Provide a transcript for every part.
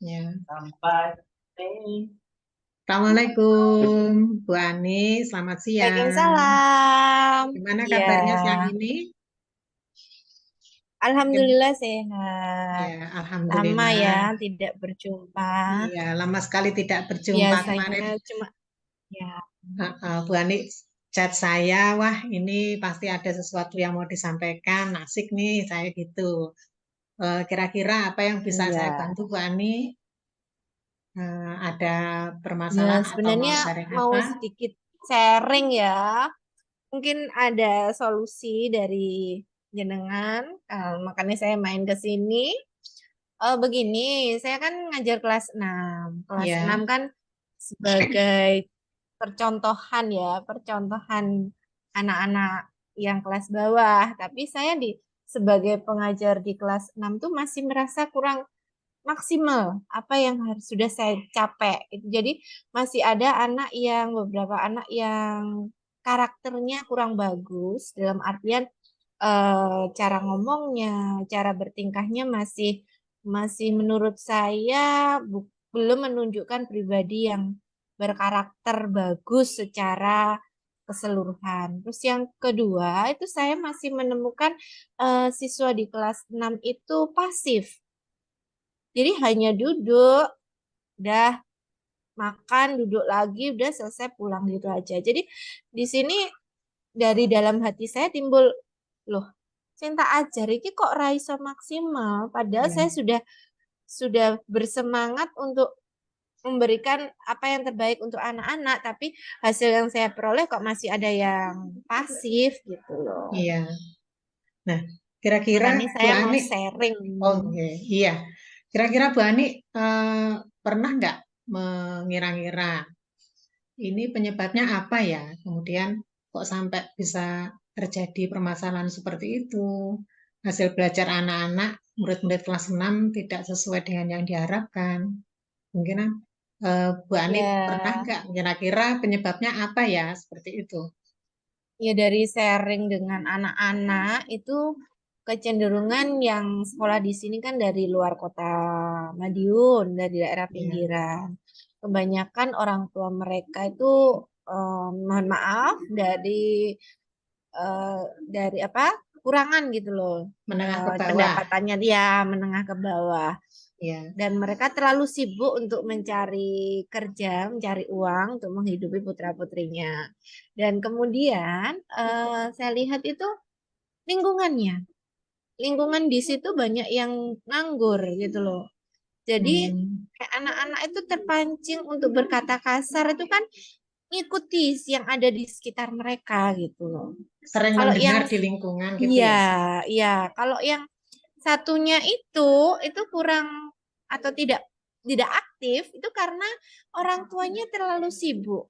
Ya. Sampai. Assalamualaikum, Bu Ani. Selamat siang. Waalaikumsalam. Gimana Iya, kabarnya siang ini? Mungkin alhamdulillah sehat. ya, Lama ya alhamdulillah. tidak berjumpa. Iya, lama sekali tidak berjumpa kemarin. Biasanya cuma ya. Bu Ani chat saya, wah ini pasti ada sesuatu yang mau disampaikan. Asik nih, saya gitu. Kira-kira apa yang bisa saya Iya. bantu, Bu Ani? Ada Ya, permasalahan atau mau sebenarnya sharing mau apa? sedikit sharing ya. Mungkin ada solusi dari jenengan. Makanya saya main ke sini. Begini, saya kan ngajar kelas 6. Kelas 6 Ya, kan sebagai percontohan ya, percontohan anak-anak yang kelas bawah. Tapi saya sebagai pengajar di kelas 6 tuh masih merasa kurang maksimal apa yang harus sudah saya capai. Jadi masih ada beberapa anak yang karakternya kurang bagus dalam artian cara ngomongnya, cara bertingkahnya masih masih menurut saya belum menunjukkan pribadi yang berkarakter bagus secara keseluruhan. Terus yang kedua, itu saya masih menemukan siswa di kelas 6 itu pasif. Jadi hanya duduk, udah makan, duduk lagi, udah selesai pulang gitu aja. Jadi di sini dari dalam hati saya timbul, loh, cinta ajar ini kok raiso maksimal, padahal ya, saya sudah bersemangat untuk memberikan apa yang terbaik untuk anak-anak, tapi hasil yang saya peroleh kok masih ada yang pasif gitu loh. iya. Nah, kira-kira Makanya Bu saya mau Ani, sharing. oke, iya. Kira-kira Bu Ani pernah nggak mengira-ngira ini penyebabnya apa ya? Kemudian kok sampai bisa terjadi permasalahan seperti itu? Hasil belajar anak-anak, murid-murid kelas 6 tidak sesuai dengan yang diharapkan. Mungkin Bu Ani pernah Ya, nggak kira-kira penyebabnya apa ya? Seperti itu. ya dari sharing dengan anak-anak itu kecenderungan yang sekolah di sini kan dari luar kota Madiun, dari daerah Iya, pinggiran. Kebanyakan orang tua mereka itu mohon maaf eh, dari apa? Kurangan gitu loh. menengah ke bawah. Pendapatannya dia menengah ke bawah Ya, dan mereka terlalu sibuk untuk mencari kerja, mencari uang untuk menghidupi putra-putrinya. Dan kemudian saya lihat itu lingkungannya. Lingkungan di situ banyak yang nganggur gitu loh. Jadi hmm, kayak anak-anak itu terpancing untuk berkata kasar itu kan ngikuti yang ada di sekitar mereka gitu loh. sering Kalau yang mendengar di lingkungan gitu iya, ya. iya, kalau yang satunya itu kurang atau tidak aktif itu karena orang tuanya terlalu sibuk.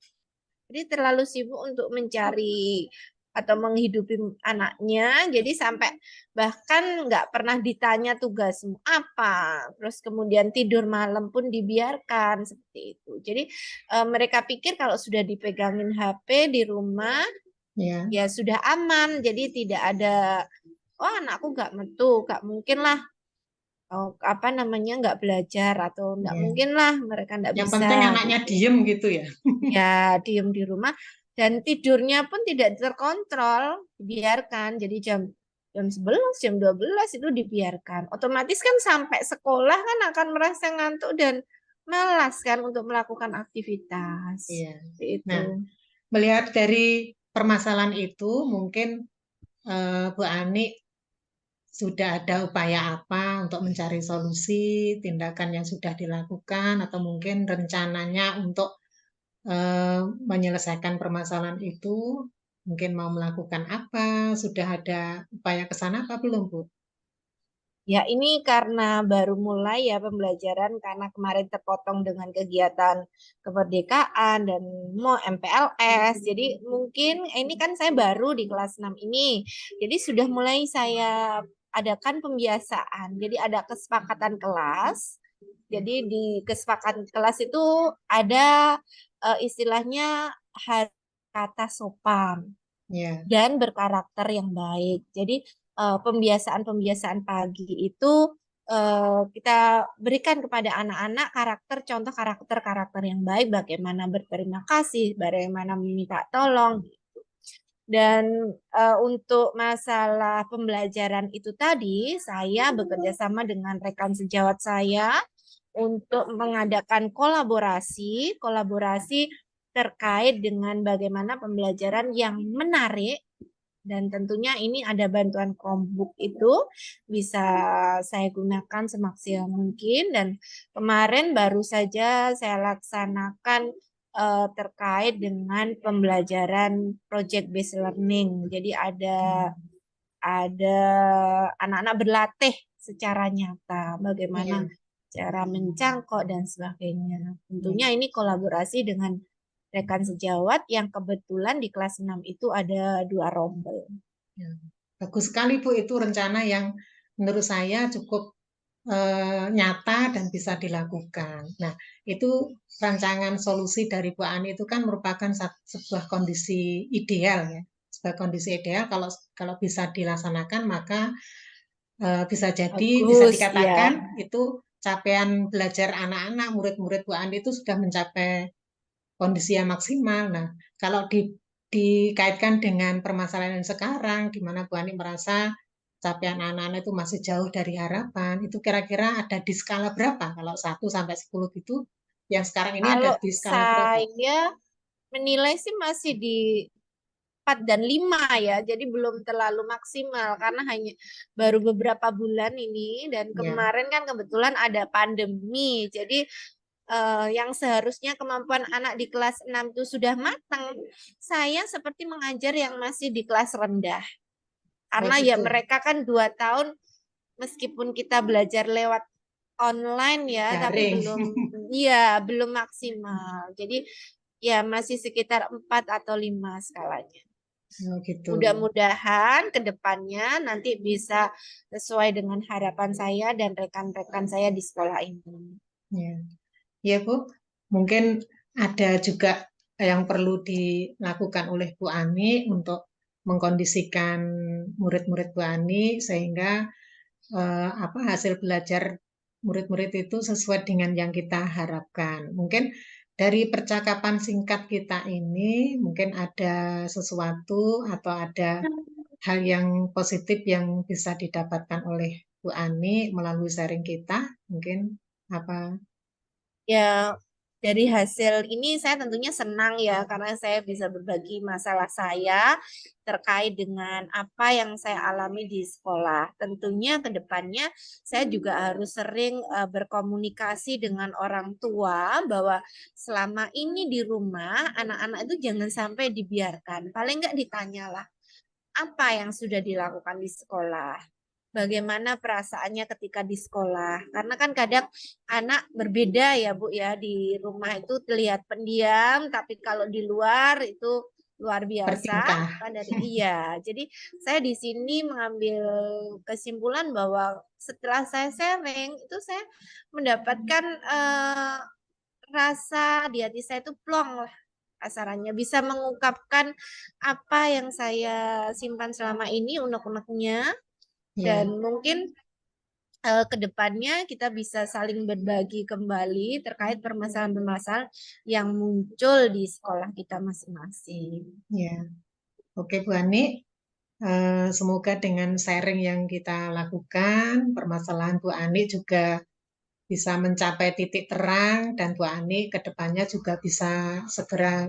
Jadi terlalu sibuk untuk mencari atau menghidupi anaknya, jadi sampai bahkan nggak pernah ditanya tugasmu apa, terus kemudian tidur malam pun dibiarkan seperti itu. Jadi mereka pikir kalau sudah dipegangin HP di rumah Ya, ya sudah aman, jadi tidak ada, oh anakku nggak metu, nggak mungkin lah, oh, apa namanya nggak belajar atau nggak ya. mungkin lah mereka nggak Yang bisa penting anaknya gitu. diem gitu ya. Ya diem di rumah dan tidurnya pun tidak terkontrol, dibiarkan. Jadi jam jam 11 jam 12 itu dibiarkan. Otomatis kan sampai sekolah kan akan merasa ngantuk dan malas kan untuk melakukan aktivitas. Iya. Seperti itu. Nah, melihat dari permasalahan itu, mungkin Bu Ani sudah ada upaya apa untuk mencari solusi, tindakan yang sudah dilakukan, atau mungkin rencananya untuk menyelesaikan permasalahan itu, mungkin mau melakukan apa, sudah ada upaya ke sana apa belum, Bu? Ya, ini karena baru mulai ya pembelajaran karena kemarin terpotong dengan kegiatan kemerdekaan dan mau MPLS. Jadi mungkin ini kan saya baru di kelas 6 ini. Jadi sudah mulai saya adakan pembiasaan. Jadi ada kesepakatan kelas. Jadi di kesepakatan kelas itu ada istilahnya hari kata sopan Ya, dan berkarakter yang baik. Jadi pembiasaan-pembiasaan pagi itu kita berikan kepada anak-anak contoh karakter-karakter yang baik, bagaimana berterima kasih, bagaimana meminta tolong. Dan untuk masalah pembelajaran itu tadi, saya bekerja sama dengan rekan sejawat saya untuk mengadakan kolaborasi terkait dengan bagaimana pembelajaran yang menarik, dan tentunya ini ada bantuan Chromebook itu bisa saya gunakan semaksimal mungkin. Dan kemarin baru saja saya laksanakan terkait dengan pembelajaran project based learning. Jadi ada anak-anak berlatih secara nyata bagaimana Iya, cara mencangkok dan sebagainya. iya, Tentunya ini kolaborasi dengan rekan sejawat yang kebetulan di kelas 6 itu ada 2 rombel. iya. Bagus sekali Bu, itu rencana yang menurut saya cukup nyata dan bisa dilakukan. Nah, itu rancangan solusi dari Bu Ani itu kan merupakan sebuah kondisi ideal ya. Sebuah kondisi ideal kalau kalau bisa dilaksanakan maka bisa jadi bisa Bagus, ya. dikatakan itu capaian belajar anak-anak murid-murid Bu Ani itu sudah mencapai kondisi yang maksimal. Nah, kalau dikaitkan dengan permasalahan yang sekarang, di mana Bu Ani merasa capaian anak-anak itu masih jauh dari harapan, itu kira-kira ada di skala berapa? Kalau 1 sampai 10 gitu, yang sekarang ini ada Kalau di skala berapa? saya menilai sih masih di 4 dan 5 ya. Jadi belum terlalu maksimal karena hanya baru beberapa bulan ini, dan Ya, kemarin kan kebetulan ada pandemi. Jadi yang seharusnya kemampuan anak di kelas 6 itu sudah matang, saya seperti mengajar yang masih di kelas rendah. oh Karena ya gitu, mereka kan 2 tahun meskipun kita belajar lewat online ya, tapi daring. belum maksimal. Jadi ya masih sekitar 4 atau 5 skalanya. Oh gitu. Mudah-mudahan ke depannya nanti bisa sesuai dengan harapan saya dan rekan-rekan saya di sekolah ini. Ya. Ya Bu, mungkin ada juga yang perlu dilakukan oleh Bu Ani untuk mengkondisikan murid-murid Bu Ani sehingga apa hasil belajar murid-murid itu sesuai dengan yang kita harapkan. Mungkin dari percakapan singkat kita ini mungkin ada sesuatu atau ada hal yang positif yang bisa didapatkan oleh Bu Ani melalui sharing kita. Mungkin apa? Ya, dari hasil ini saya tentunya senang ya karena saya bisa berbagi masalah saya terkait dengan apa yang saya alami di sekolah. Tentunya ke depannya saya juga harus sering berkomunikasi dengan orang tua bahwa selama ini di rumah anak-anak itu jangan sampai dibiarkan. Paling nggak ditanyalah apa yang sudah dilakukan di sekolah, bagaimana perasaannya ketika di sekolah. Karena kan kadang anak berbeda ya Bu ya, di rumah itu terlihat pendiam, tapi kalau di luar itu luar biasa. Bertingkah. Kan dari iya. Jadi saya di sini mengambil kesimpulan bahwa setelah saya sharing itu saya mendapatkan rasa di hati saya itu plong lah kasarannya, bisa mengungkapkan apa yang saya simpan selama ini unek-uneknya, dan Ya, mungkin ke depannya kita bisa saling berbagi kembali terkait permasalahan-permasalahan yang muncul di sekolah kita masing-masing. ya. Oke Bu Ani, semoga dengan sharing yang kita lakukan, permasalahan Bu Ani juga bisa mencapai titik terang dan Bu Ani ke depannya juga bisa segera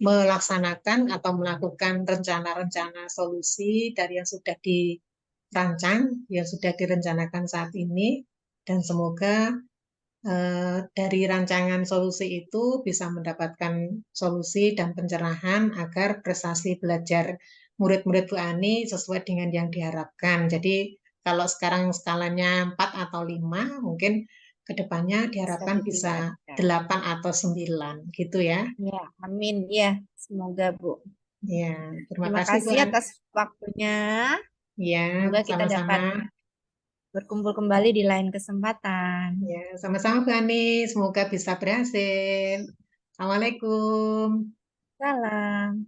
melaksanakan atau melakukan rencana-rencana solusi dari yang sudah dirancang, yang sudah direncanakan saat ini, dan semoga dari rancangan solusi itu bisa mendapatkan solusi dan pencerahan agar prestasi belajar murid-murid Bu Ani sesuai dengan yang diharapkan. Jadi kalau sekarang skalanya 4 atau 5, mungkin ke depannya Bisa diharapkan bisa ditingkatkan. 8 atau 9 gitu ya. Ya, amin ya. Semoga Bu. Ya, terima Terima kasih Bu kasih Ani. atas waktunya. Ya, Semoga kita sama-sama. dapat berkumpul kembali di lain kesempatan. Ya, sama-sama Bu Ani. Semoga bisa berhasil. Assalamualaikum. Salam.